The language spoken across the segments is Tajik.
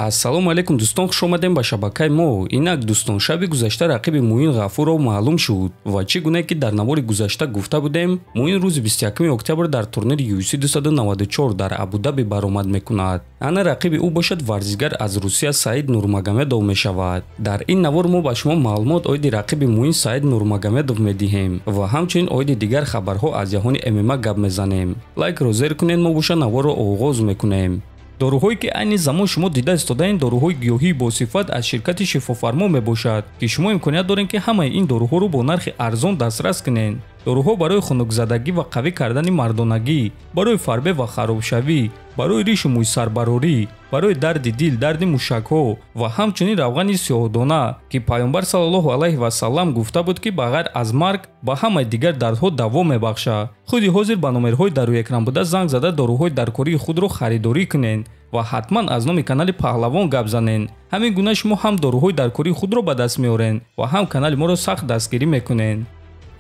Ассалому алейкум дӯстон, хуш омадем ба шабакаи мо. Инак дӯстон, шаби гузашта рақиби Муин Гафуров маълум шуд ва чӣ гуна ки дар навори гузашта гуфта будем, Муин рӯзи 21 октябр дар турнири UFC 294 дар Абу-Даби баромад мекунад. Ана рақиби ӯ бошад варзишгар аз Русия Саид Нурмагомедов мешавад. Дар ин навор мо ба шумо маълумот оиди рақиби Муин Саид Нурмагомедов медиҳем ва ҳамчунин оиди дигар хабарҳо аз ҷаҳони ММА гап мезанем. Лайкро зер кунед, мо боша наворро оғоз мекунем. доруҳое ки айни замон шумо дида истодаин доруҳои гиёҳии босифат аз ширкати шифофармо мебошад, ки шумо имконият доред ки ҳамаи ин доруҳоро бо нархи арзон дастрас кунед. доруҳо барои хунукзадагӣ ва қавӣ кардани мардонагӣ, барои фарбе ва харобшавӣ, барои ришу мӯйсарбарорӣ, барои дарди дил, дарди мушакҳо ва ҳамчунин равғани сиёҳдона, ки пайғамбар саллаллоҳу алайҳи васаллам гуфта буд ки ба ғайр аз марг ба ҳамаи дигар дардҳо даво мебахша. худи ҳозир ба номерҳои дар рӯи экран буда занг зада доруҳои даркории худро харидорӣ кунед ва ҳатман аз номи канали Паҳлавон гап занед. ҳамин гуна шумо ҳам доруҳои даркории худро ба даст меоред ва ҳам канали моро сахт дастгирӣ мекунед.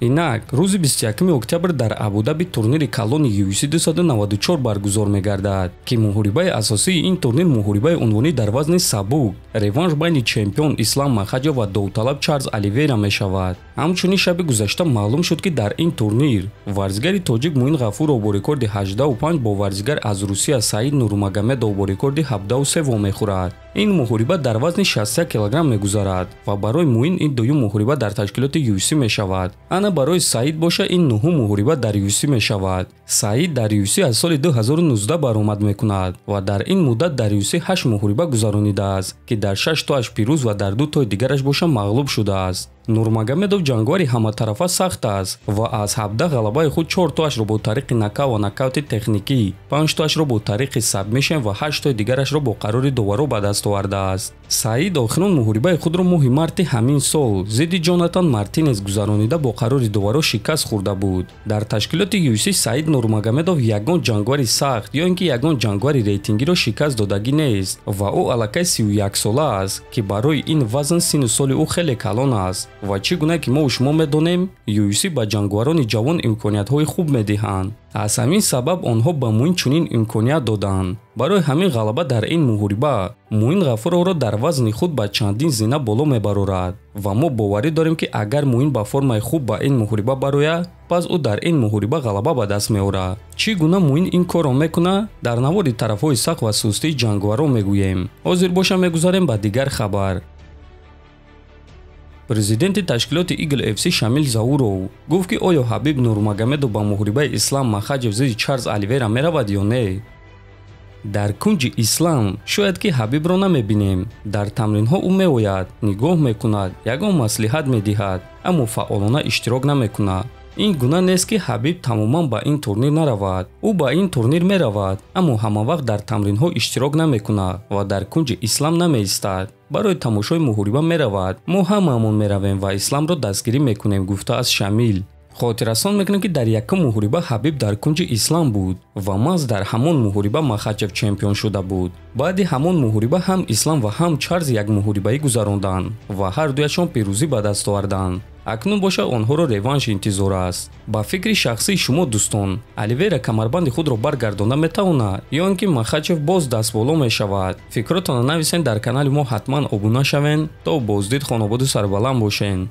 Инак рӯзи 21 октябр дар Абу-Даби турнири калони UFC 294 баргузор мегардад, ки муҳорибаи асосии ин турнир муҳорибаи унвонӣ дар вазни сабук, реванш байни чемпион Ислам Махаҷов ва довталаб Чарлз Оливейра мешавад. ҳамчунин шаби гузашта маълум шуд ки дар ин турнир варзишгари тоҷик Муин Гафуров бо рекорди 18.5 бо варзишгар аз Русия Саид Нурмагомедов бо рекорди 17.3 вомехӯрад. ин муҳориба дар вазни 61 кг мегузарад ва барои Муин ин дуюм муҳориба дар ташкилоти UFC мешавад. ана барои Саид боша ин нуҳум муҳориба дар UFC мешавад. Саид дар UFC аз соли 2019 баромад мекунад ва дар ин муддат дар UFC 8 муҳориба гузаронидааст, ки дар 6 тоаш пирӯз ва дар 2 тои дигараш боша мағлуб шудааст. Нурмагомедов ҷангвари ҳаматарафа сахт аст ва аз 17 ғалабаи худ 4 тоашро бо тариқи нокаут ва нокаути техникӣ, 5 тоашро бо тариқи сабмишн ва 8 тои дигарашро бо қарори доваро ба даст овардааст. Саид охирон муҳорибаи худро моҳи марти ҳамин сол зидди Ҷонатан Мартинес гузаронида бо қарори доваро шикаст хӯрда буд. дар ташкилоти UFC Саид Нурмагомедов ягон ҷангвари сахт ё ин ки ягон ҷангвари рейтингиро шикаст додагӣ нест ва ӯ аллакай 31 сола аст, ки барои ин вазн синну соли ӯ хеле калон аст. ва чӣ гуна ки мо шумо медонем, UFC ба ҷангварони ҷавон имкониятҳои хуб медиҳанд. аз ҳамин сабаб онҳо ба Муин чунин имконият доданд. барои ҳамин ғалаба дар ин муҳориба Муин Гафуровро дар вазни худ ба чандин зина боло мебарорад ва мо боварӣ дорем ки агар Муин ба формаи хуб ба ин муҳориба барояд, пас ӯ дар ин муҳориба ғалаба ба даст меорад. чӣ гуна Муин ин корро мекунад? дар навори тарафҳои сахт ва сустии ҷангваро мегӯем. ҳозир боша мегузарем ба дигар хабар. президенти ташкилоти Игл FC Шамил Зауров гуфт ки оё Хабиб Нурмагомедов ба муҳорибаи Ислам Махаҷов зидди Чарлз Оливейра меравад ё не? дар кунҷи ислам шояд ки Хабибро намебинем. дар тамринҳо ӯ меояд, нигоҳ мекунад, ягон маслиҳат медиҳад, аммо фаъолона иштирок намекунад. ин гуна нест ки Хабиб тамоман ба ин турнир наравад. ӯ ба ин турнир меравад, аммо ҳамавақт дар тамринҳо иштирок намекунад ва дар кунҷи ислам намеистад. барои тамошои муҳориба меравад. мо ҳамаамон меравем ва исламро дастгирӣ мекунем, гуфтааст Шамил. хотиррасон мекунем ки дар якум муҳориба Хабиб дар кунҷи ислам буд ва маҳз дар ҳамон муҳориба Махачев чемпион шуда буд. баъди ҳамон муҳориба ҳам Ислам ва ҳам Чарлз як муҳорибаӣ гузаронданд ва ҳар дуяшон пирӯзӣ ба даст оварданд. акнун боша онҳоро реванш интизор аст. ба фикри шахсии шумо дӯстон, Оливейра камарбанди худро баргардонда метавонад ё ин ки Махачев боз дастболо мешавад? фикротонро нависен дар канали мо ҳатман обуна шавен. то боздид хонободу сарбаланд бошен.